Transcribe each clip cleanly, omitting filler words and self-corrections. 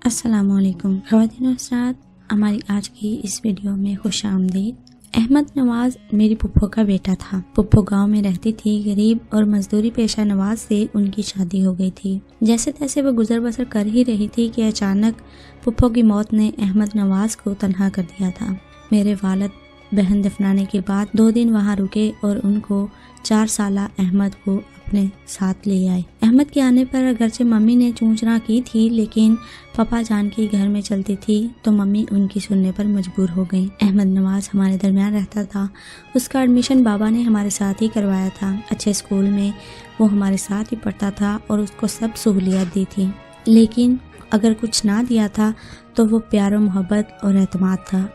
السلام علیکم خواتین و حضرات، ہماری آج کی اس ویڈیو میں خوش آمدید۔ احمد نواز میری پھپھو کا بیٹا تھا۔ پھپھو گاؤں میں رہتی تھی، غریب اور مزدوری پیشہ نواز سے ان کی شادی ہو گئی تھی۔ جیسے تیسے وہ گزر بسر کر ہی رہی تھی کہ اچانک پھپھو کی موت نے احمد نواز کو تنہا کر دیا تھا۔ میرے والد بہن دفنانے کے بعد 2 دن وہاں رکے اور ان کو 4 سالہ احمد کو اپنے ساتھ لے آئے۔ احمد کے آنے پر اگرچہ ممی نے چونچنا کی تھی، لیکن پاپا جان کی گھر میں چلتی تھی تو ممی ان کی سننے پر مجبور ہو گئی۔ احمد نواز ہمارے درمیان رہتا تھا۔ اس کا ایڈمیشن بابا نے ہمارے ساتھ ہی کروایا تھا۔ اچھے اسکول میں وہ ہمارے ساتھ ہی پڑھتا تھا اور اس کو سب سہولیات دی تھی، لیکن اگر کچھ نہ دیا تھا تو وہ پیار و محبت اور اعتماد تھا۔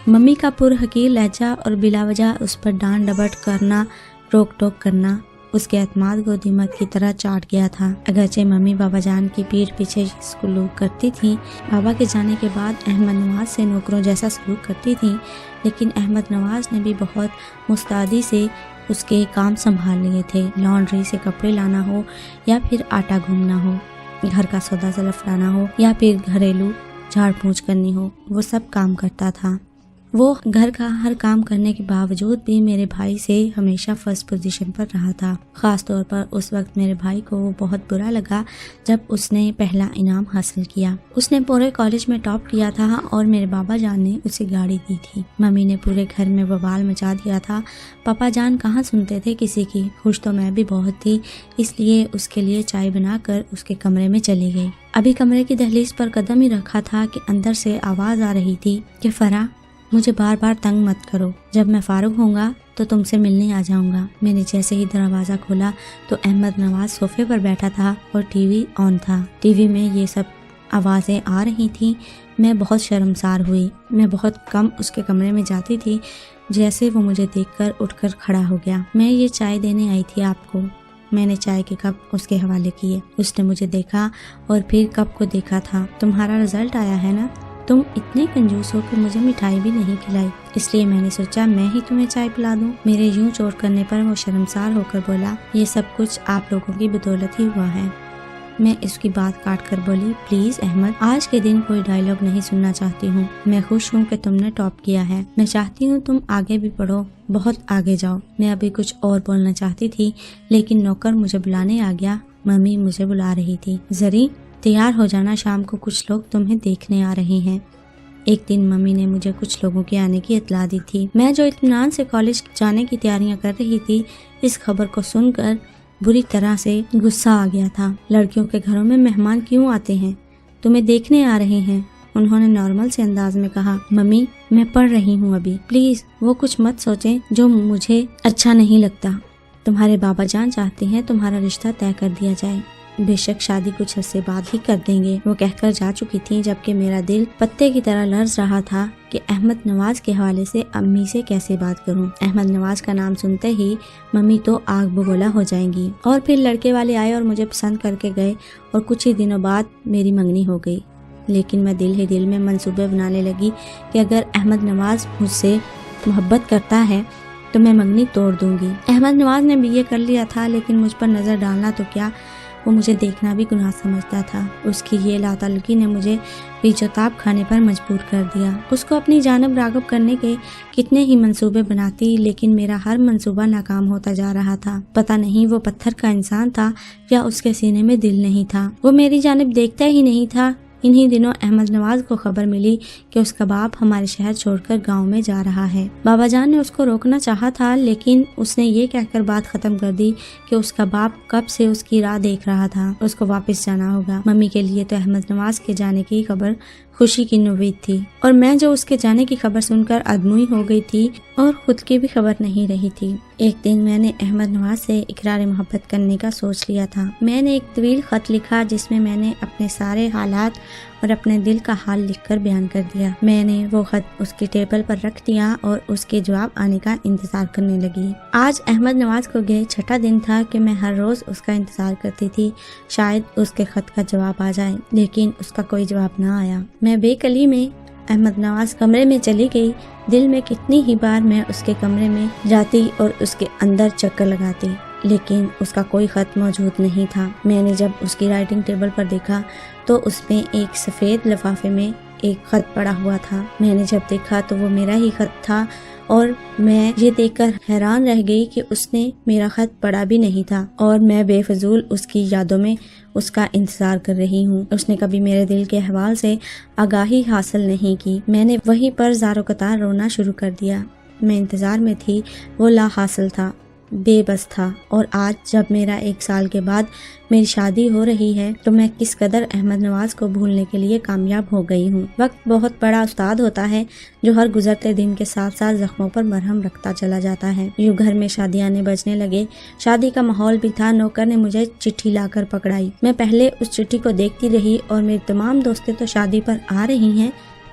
ممی کا پرحقیر لہجہ اور بلا وجہ اس پر ڈانٹ ڈپٹ کرنا، روک ٹوک کرنا اس کے اعتماد کو دیمک کی طرح چاٹ گیا تھا۔ اگرچہ ممی بابا جان کی پیٹھ پیچھے سلوک کرتی تھی، بابا کے جانے کے بعد احمد نواز سے نوکروں جیسا سلوک کرتی تھی، لیکن احمد نواز نے بھی بہت مستعدی سے اس کے کام سنبھال لیے تھے۔ لانڈری سے کپڑے لانا ہو یا پھر آٹا گھومنا ہو، گھر کا سودا سلف لانا ہو یا پھر گھریلو جھاڑ پونچھ کرنی ہو، وہ سب کام کرتا تھا۔ وہ گھر کا ہر کام کرنے کے باوجود بھی میرے بھائی سے ہمیشہ فرسٹ پوزیشن پر رہا تھا۔ خاص طور پر اس وقت میرے بھائی کو وہ بہت برا لگا جب اس نے پہلا انعام حاصل کیا۔ اس نے پورے کالج میں ٹاپ کیا تھا اور میرے بابا جان نے اسے گاڑی دی تھی۔ ممی نے پورے گھر میں بوال مچا دیا تھا۔ پاپا جان کہاں سنتے تھے کسی کی، خوش تو میں بھی بہت تھی، اس لیے اس کے لیے چائے بنا کر اس کے کمرے میں چلی گئی۔ ابھی کمرے کی دہلیز پر قدم ہی رکھا تھا کہ اندر سے آواز آ رہی تھی کہ فرح، مجھے بار بار تنگ مت کرو، جب میں فارغ ہوں گا تو تم سے ملنے آ جاؤں گا۔ میں نے جیسے ہی دروازہ کھولا تو احمد نواز صوفے پر بیٹھا تھا اور ٹی وی آن تھا۔ ٹی وی میں یہ سب آوازیں آ رہی تھیں۔ میں بہت شرمسار ہوئی۔ میں بہت کم اس کے کمرے میں جاتی تھی۔ جیسے وہ مجھے دیکھ کر اٹھ کر کھڑا ہو گیا۔ میں یہ چائے دینے آئی تھی آپ کو۔ میں نے چائے کے کپ اس کے حوالے کیے۔ اس نے مجھے دیکھا اور پھر کپ کو دیکھا تھا۔ تمہارا رزلٹ آیا ہے نا؟ تم اتنے کنجوس ہو کہ مجھے مٹھائی بھی نہیں کھلائی، اس لیے میں نے سوچا میں ہی تمہیں چائے پلا دوں۔ میرے یوں چوٹ کرنے پر وہ شرمسار ہو کر بولا، یہ سب کچھ آپ لوگوں کی بدولت ہی ہوا ہے۔ میں اس کی بات کاٹ کر بولی، پلیز احمد، آج کے دن کوئی ڈائلاگ نہیں سننا چاہتی ہوں۔ میں خوش ہوں کہ تم نے ٹاپ کیا ہے۔ میں چاہتی ہوں تم آگے بھی پڑھو، بہت آگے جاؤ۔ میں ابھی کچھ اور بولنا چاہتی تھی، لیکن نوکر مجھے بلانے آ گیا۔ ممی مجھے بلا رہی تھی، زری تیار ہو جانا، شام کو کچھ لوگ تمہیں دیکھنے آ رہے ہیں۔ ایک دن ممی نے مجھے کچھ لوگوں کے آنے کی اطلاع دی تھی۔ میں جو اطمینان سے کالج جانے کی تیاریاں کر رہی تھی، اس خبر کو سن کر بری طرح سے غصہ آ گیا تھا۔ لڑکیوں کے گھروں میں مہمان کیوں آتے ہیں؟ تمہیں دیکھنے آ رہے ہیں، انہوں نے نارمل سے انداز میں کہا۔ ممی، میں پڑھ رہی ہوں ابھی، پلیز وہ کچھ مت سوچیں جو مجھے اچھا نہیں لگتا۔ تمہارے بابا جان چاہتے ہیں تمہارا رشتہ طے کر دیا جائے، بے شک شادی کچھ عرصے بعد ہی کر دیں گے، وہ کہہ کر جا چکی تھی، جبکہ میرا دل پتے کی طرح لرز رہا تھا کہ احمد نواز کے حوالے سے امی سے کیسے بات کروں۔ احمد نواز کا نام سنتے ہی ممی تو آگ بگولا ہو جائیں گی۔ اور پھر لڑکے والے آئے اور مجھے پسند کر کے گئے اور کچھ ہی دنوں بعد میری منگنی ہو گئی۔ لیکن میں دل ہی دل میں منصوبے بنانے لگی کہ اگر احمد نواز مجھ سے محبت کرتا ہے تو میں منگنی توڑ دوں گی۔ احمد نواز نے BA کر لیا تھا، لیکن مجھ پر نظر ڈالنا تو کیا، وہ مجھے دیکھنا بھی گناہ سمجھتا تھا۔ اس کی یہ لاتعلقی نے مجھے پیچ و تاب کھانے پر مجبور کر دیا۔ اس کو اپنی جانب راغب کرنے کے کتنے ہی منصوبے بناتی، لیکن میرا ہر منصوبہ ناکام ہوتا جا رہا تھا۔ پتہ نہیں وہ پتھر کا انسان تھا یا اس کے سینے میں دل نہیں تھا، وہ میری جانب دیکھتا ہی نہیں تھا۔ انہی دنوں احمد نواز کو خبر ملی کہ اس کا باپ ہمارے شہر چھوڑ کر گاؤں میں جا رہا ہے۔ بابا جان نے اس کو روکنا چاہا تھا، لیکن اس نے یہ کہہ کر بات ختم کر دی کہ اس کا باپ کب سے اس کی راہ دیکھ رہا تھا، اس کو واپس جانا ہوگا۔ ممی کے لیے تو احمد نواز کے جانے کی خبر خوشی کی نوید تھی، اور میں جو اس کے جانے کی خبر سن کر ادموئی ہو گئی تھی اور خود کی بھی خبر نہیں رہی تھی۔ ایک دن میں نے احمد نواز سے اقرار محبت کرنے کا سوچ لیا تھا۔ میں نے ایک طویل خط لکھا جس میں میں نے اپنے سارے حالات اور اپنے دل کا حال لکھ کر بیان کر دیا۔ میں نے وہ خط اس کی ٹیبل پر رکھ دیا اور اس کے جواب آنے کا انتظار کرنے لگی۔ آج احمد نواز کو گئے 6واں دن تھا کہ میں ہر روز اس کا انتظار کرتی تھی، شاید اس کے خط کا جواب آ جائے، لیکن اس کا کوئی جواب نہ آیا۔ میں بے کلی میں احمد نواز کمرے میں چلی گئی۔ دل میں کتنی ہی بار میں اس کے کمرے میں جاتی اور اس کے اندر چکر لگاتی، لیکن اس کا کوئی خط موجود نہیں تھا۔ میں نے جب اس کی رائٹنگ ٹیبل پر دیکھا تو اس میں ایک سفید لفافے میں ایک خط پڑا ہوا تھا۔ میں نے جب دیکھا تو وہ میرا ہی خط تھا اور میں یہ دیکھ کر حیران رہ گئی کہ اس نے میرا خط پڑھا بھی نہیں تھا اور میں بے فضول اس کی یادوں میں اس کا انتظار کر رہی ہوں۔ اس نے کبھی میرے دل کے احوال سے آگاہی حاصل نہیں کی۔ میں نے وہیں پر زارو قطار رونا شروع کر دیا۔ میں انتظار میں تھی، وہ لا حاصل تھا، بے بس تھا، اور آج جب میرا 1 سال کے بعد میری شادی ہو رہی ہے تو میں کس قدر احمد نواز کو بھولنے کے لیے کامیاب ہو گئی ہوں۔ وقت بہت بڑا استاد ہوتا ہے جو ہر گزرتے دن کے ساتھ ساتھ زخموں پر مرہم رکھتا چلا جاتا ہے۔ یوں گھر میں شادی آنے بجنے لگے۔ شادی کا ماحول بھی تھا۔ نوکر نے مجھے چٹھی لا کر پکڑائی۔ میں پہلے اس چٹھی کو دیکھتی رہی اور میری تمام دوستیں تو شادی پر آ رہی ہیں،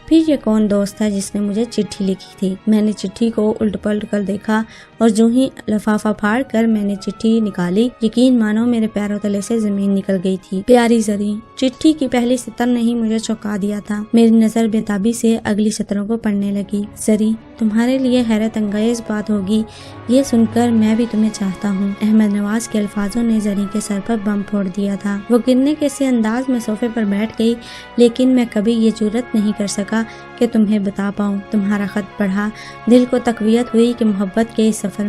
پھر یہ کون دوست ہے جس نے مجھے چٹھی لکھی تھی؟ میں نے چٹھی کو الٹ پلٹ کر دیکھا اور جو ہی لفافہ پھاڑ کر میں نے چٹھی نکالی، یقین مانو میرے پیروں تلے سے زمین نکل گئی تھی۔ پیاری زری، چٹھی کی پہلی سطر نے ہی مجھے چونکا دیا تھا۔ میری نظر بےتابی سے اگلی سطروں کو پڑھنے لگی۔ زری، تمہارے لیے حیرت انگیز بات ہوگی یہ سن کر میں بھی تمہیں چاہتا ہوں۔ احمد نواز کے الفاظوں نے زری کے سر پر بم پھوڑ دیا تھا۔ وہ گرنے کے سے انداز میں صوفے پر بیٹھ گئی، لیکن میں کبھی یہ جرأت نہیں کر سکا کہ تمہیں بتا پاؤں۔ تمہارا خط پڑھا، دل کو تقویت ہوئی کہ محبت کے اس سفر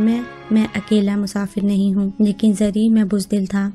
میں اکیلا مسافر نہیں ہوں۔ لیکن زری، میں بزدل تھا۔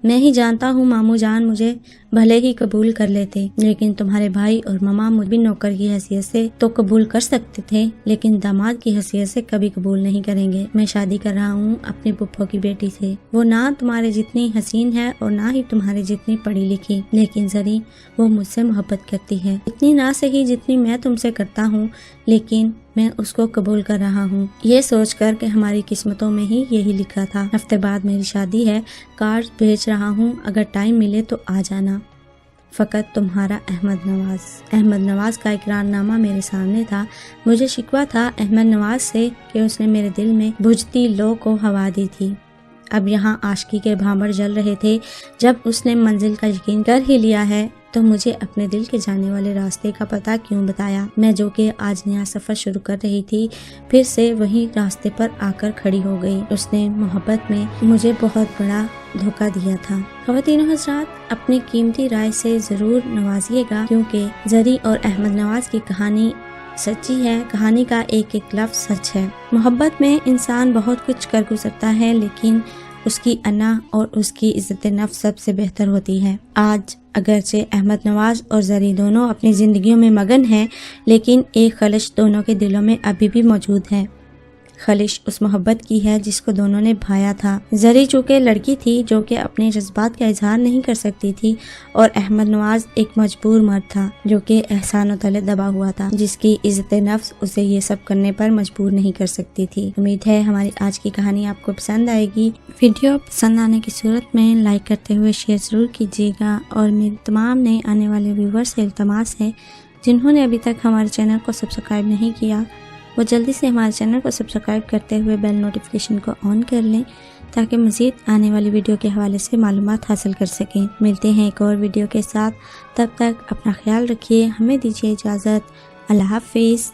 میں ہی جانتا ہوں ماموں جان مجھے بھلے ہی قبول کر لیتے، لیکن تمہارے بھائی اور ماما مجھ بھی نوکر کی حیثیت سے تو قبول کر سکتے تھے، لیکن داماد کی حیثیت سے کبھی قبول نہیں کریں گے۔ میں شادی کر رہا ہوں اپنی پھپھو کی بیٹی سے۔ وہ نہ تمہارے جتنی حسین ہے اور نہ ہی تمہارے جتنی پڑھی لکھی، لیکن زری وہ مجھ سے محبت کرتی ہے، اتنی نہ صحیح جتنی میں تم سے کرتا ہوں، لیکن میں اس کو قبول کر رہا ہوں، یہ سوچ کر کہ ہماری قسمتوں میں ہی یہی لکھا تھا۔ ہفتے بعد میری شادی ہے، کارڈ بھیج رہا ہوں، اگر ٹائم ملے تو آ جانا۔ فقط تمہارا احمد نواز۔ احمد نواز کا اقرار نامہ میرے سامنے تھا۔ مجھے شکوہ تھا احمد نواز سے کہ اس نے میرے دل میں بجھتی لو کو ہوا دی تھی۔ اب یہاں عاشقی کے بھانبر جل رہے تھے۔ جب اس نے منزل کا یقین کر ہی لیا ہے تو مجھے اپنے دل کے جانے والے راستے کا پتہ کیوں بتایا؟ میں جو کہ آج نیا سفر شروع کر رہی تھی، پھر سے وہی راستے پر آ کر کھڑی ہو گئی۔ اس نے محبت میں مجھے بہت بڑا دھوکہ دیا تھا۔ خواتین و حضرات، اپنی قیمتی رائے سے ضرور نوازیے گا، کیونکہ زری اور احمد نواز کی کہانی سچی ہے۔ کہانی کا ایک ایک لفظ سچ ہے۔ محبت میں انسان بہت کچھ کر گزرتا ہے، لیکن اس کی انا اور اس کی عزت نفس سب سے بہتر ہوتی ہے۔ آج اگرچہ احمد نواز اور زری دونوں اپنی زندگیوں میں مگن ہیں، لیکن ایک خلش دونوں کے دلوں میں ابھی بھی موجود ہے۔ خلش اس محبت کی ہے جس کو دونوں نے بھایا تھا۔ زری چونکہ لڑکی تھی جو کہ اپنے جذبات کا اظہار نہیں کر سکتی تھی، اور احمد نواز ایک مجبور مرد تھا جو کہ احسانوں تلے دبا ہوا تھا، جس کی عزت نفس اسے یہ سب کرنے پر مجبور نہیں کر سکتی تھی۔ امید ہے ہماری آج کی کہانی آپ کو پسند آئے گی۔ ویڈیو پسند آنے کی صورت میں لائک کرتے ہوئے شیئر ضرور کیجیے گا، اور میرے تمام نئے آنے والے ویور سے التماس ہے جنہوں نے ابھی تک ہمارے چینل کو سبسکرائب نہیں کیا، وہ جلدی سے ہمارے چینل کو سبسکرائب کرتے ہوئے بیل نوٹیفیکیشن کو آن کر لیں تاکہ مزید آنے والی ویڈیو کے حوالے سے معلومات حاصل کر سکیں۔ ملتے ہیں ایک اور ویڈیو کے ساتھ، تب تک اپنا خیال رکھیے، ہمیں دیجیے اجازت۔ اللہ حافظ۔